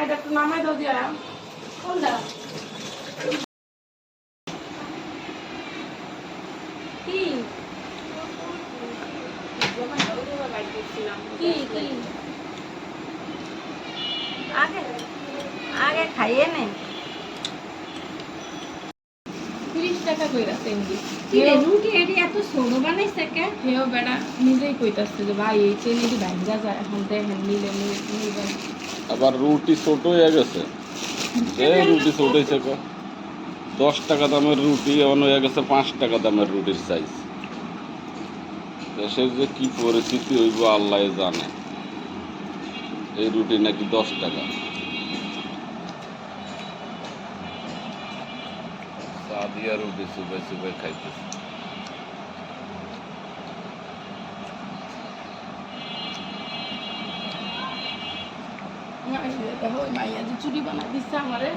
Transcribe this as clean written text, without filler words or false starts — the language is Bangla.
এটা একটু নামাই দাও দিয়া। কোনটা কি কি কি আগে আগে খাইয়ে নে 30 টাকা কইরা চেঙ্গি। কি রে রুটি এটি এত ছোট বানাইছে কে হেও বেড়া নিজেই কইতাছে যে ভাই এই চেনিটি ভাঙ্গা যায়, এখন দেখেন নিবেন। আবার রুটি ছোট হয়ে গেছে। এই রুটি ছোট হয়েছে 10 টাকা দামের রুটি এখন হয়ে গেছে 5 টাকা দামের রুটির সাইজ। দেশের যে কি পরিস্থিতি হইব আল্লাহ জানে। এই রুটি নাকি 10 টাকা। চা দিয়া রুটি চুবাই চুবাই খাইতেছে। দেখো মাইয়া যে চুরি বানাই দিচ্ছে আমারে।